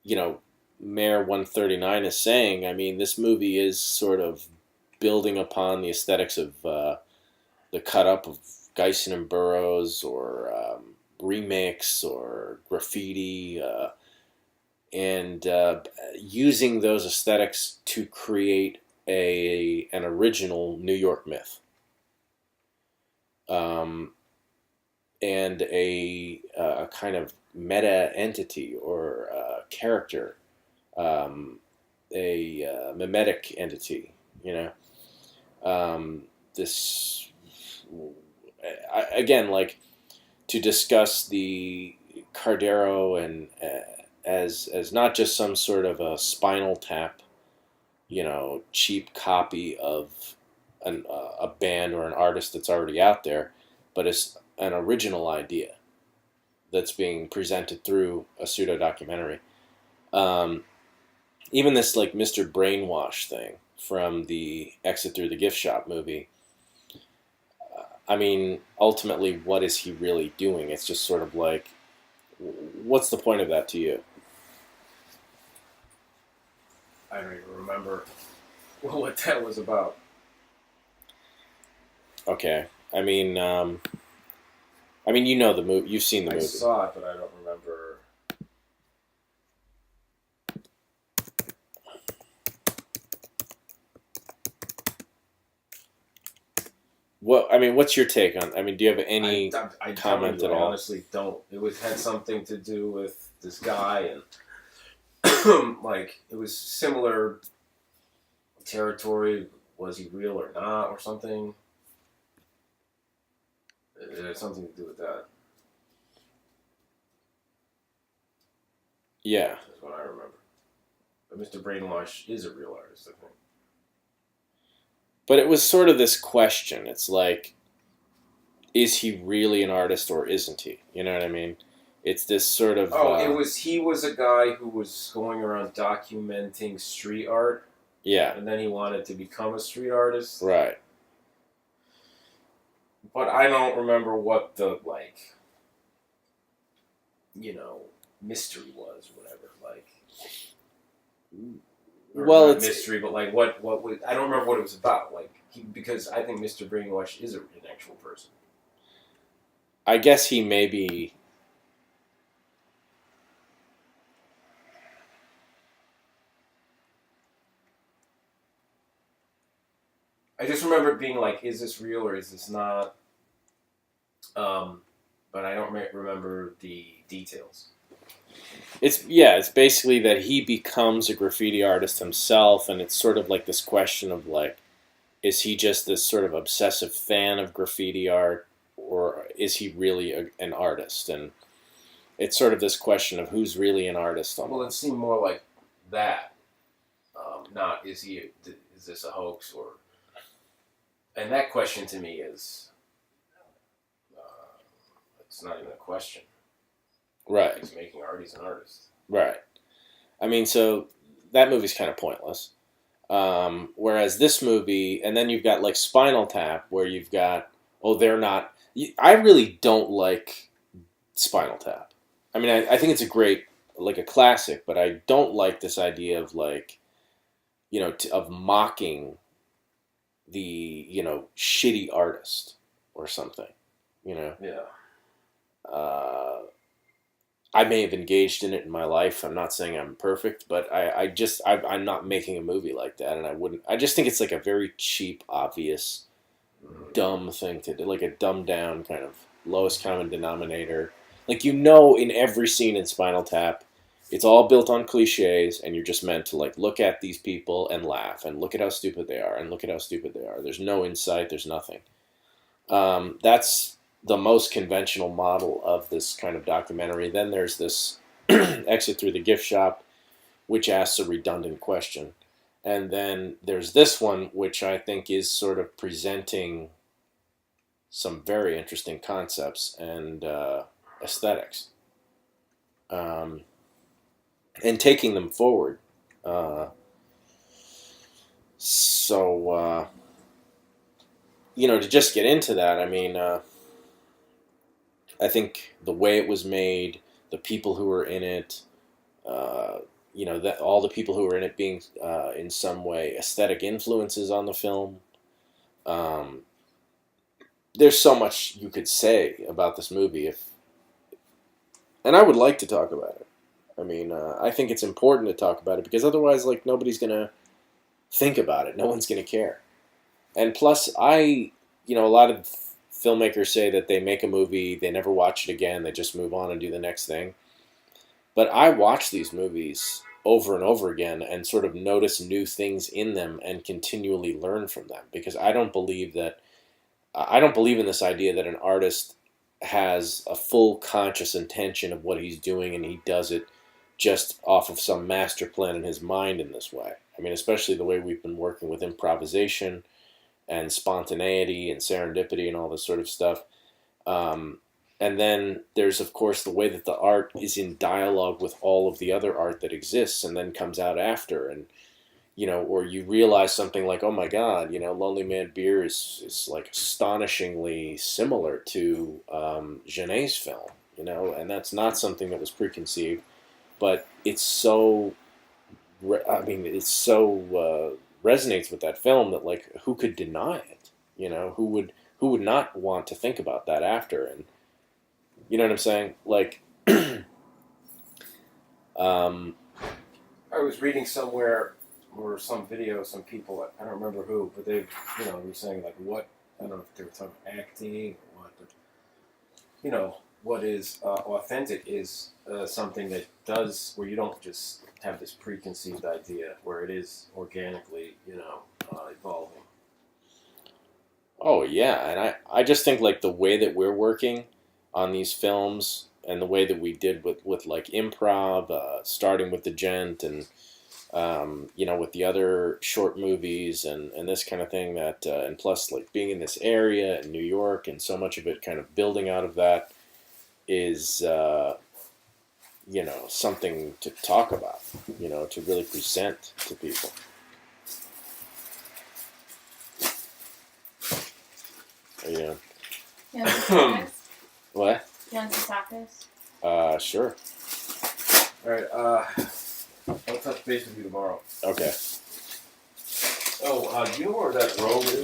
you know, Mayor 139 is saying, I mean, this movie is sort of building upon the aesthetics of the cut up of Geisen and Burroughs or remix or graffiti and using those aesthetics to create an original New York myth. Um, and a kind of meta entity or character, um, a mimetic entity, you know. This again, like to discuss the Cardero and as not just some sort of a Spinal Tap, cheap copy of a band or an artist that's already out there, but as an original idea that's being presented through a pseudo documentary. Um, Even this like Mr. Brainwash thing from the Exit Through the Gift Shop movie. I mean, ultimately, what is he really doing? It's just sort of like, what's the point of that to you? I don't even remember what that was about. Okay, I mean, you know the movie. You've seen the I movie. saw it, but I don't remember. What I mean, what's your take on? I mean, do you have I, any I, I'm telling comment you, at I all? honestly don't. It was had something to do with this guy, and like it was similar territory. Was he real or not, or something? It had something to do with that. Yeah, That's what I remember. But Mr. Brainwash is a real artist, I think. but it was sort of this question. It's like, is he really an artist or isn't he? You know what I mean? It's this sort of Oh, it was he was a guy who was going around documenting street art, yeah, and then he wanted to become a street artist. right. But I don't remember what the like, you know, mystery was, or whatever. Like, or Well, not it's mystery, but like what was, I don't remember what it was about. Like, because I think Mr. Brainwash is an actual person. I guess he may be. I just remember it being like, is this real or is this not? But I don't remember the details. It's basically that he becomes a graffiti artist himself, and it's sort of like this question of like, is he just this sort of obsessive fan of graffiti art, or is he really an artist? And it's sort of this question of who's really an artist Well, it almost. seemed more like that. Not is this a hoax or? And that question to me is, uh, it's not even a question. Right, He's making art. He's an artist. right. I mean, so that movie's kind of pointless. Whereas this movie, and then you've got like Spinal Tap, where you've got, oh, they're not. I really don't like Spinal Tap. I mean, I think it's a great, like a classic, but I don't like this idea of like, of mocking the, shitty artist or something, you know. Yeah. Uh, I may have engaged in it in my life. I'm not saying I'm perfect, but I'm not making a movie like that, and I wouldn't. I just think it's like a very cheap, obvious, dumb thing to do, like a dumbed down kind of lowest common denominator. Like in every scene in Spinal Tap, it's all built on cliches, and you're just meant to like look at these people and laugh, and look at how stupid they are, and look at how stupid they are. There's no insight. There's nothing. That's the most conventional model of this kind of documentary. Then there's this Exit Through the Gift Shop, which asks a redundant question. And then there's this one, which I think is sort of presenting some very interesting concepts and aesthetics, um, and taking them forward. Uh, so, to just get into that, I mean, I think the way it was made, the people who were in it, That all the people who were in it being in some way aesthetic influences on the film. Um, there's so much you could say about this movie and I would like to talk about it. I mean, I think it's important to talk about it because otherwise, like, nobody's gonna think about it. No one's gonna care. And plus, a lot of filmmakers say that they make a movie, they never watch it again, they just move on and do the next thing. But I watch these movies over and over again and sort of notice new things in them and continually learn from them because I don't believe in this idea that an artist has a full conscious intention of what he's doing and he does it just off of some master plan in his mind in this way. I mean, especially the way we've been working with improvisation and spontaneity and serendipity and all this sort of stuff. Um, and then there's, of course, the way that the art is in dialogue with all of the other art that exists and then comes out after. And or you realize something like, oh my God, Lonely Man Beer is like astonishingly similar to Genet's film, and that's not something that was preconceived, but it's so, it's so resonates with that film that like who could deny it? Who would not want to think about that after? And you know what I'm saying? Like, um, I was reading somewhere or some video, some people, I don't remember who, but they, were saying like what, I don't know if they were talking acting or what, but what is authentic is something that does where you don't just have this preconceived idea, where it is organically, evolving. oh yeah, and I just think like the way that we're working on these films and the way that we did with like improv, starting with the Gent and with the other short movies and this kind of thing and plus like being in this area in New York and so much of it kind of building out of that is something to talk about, to really present to people. Yeah. You want some tacos? What? You want some tacos? Sure. All right. I'll touch base with you tomorrow. Okay. Oh, do you know where that road is?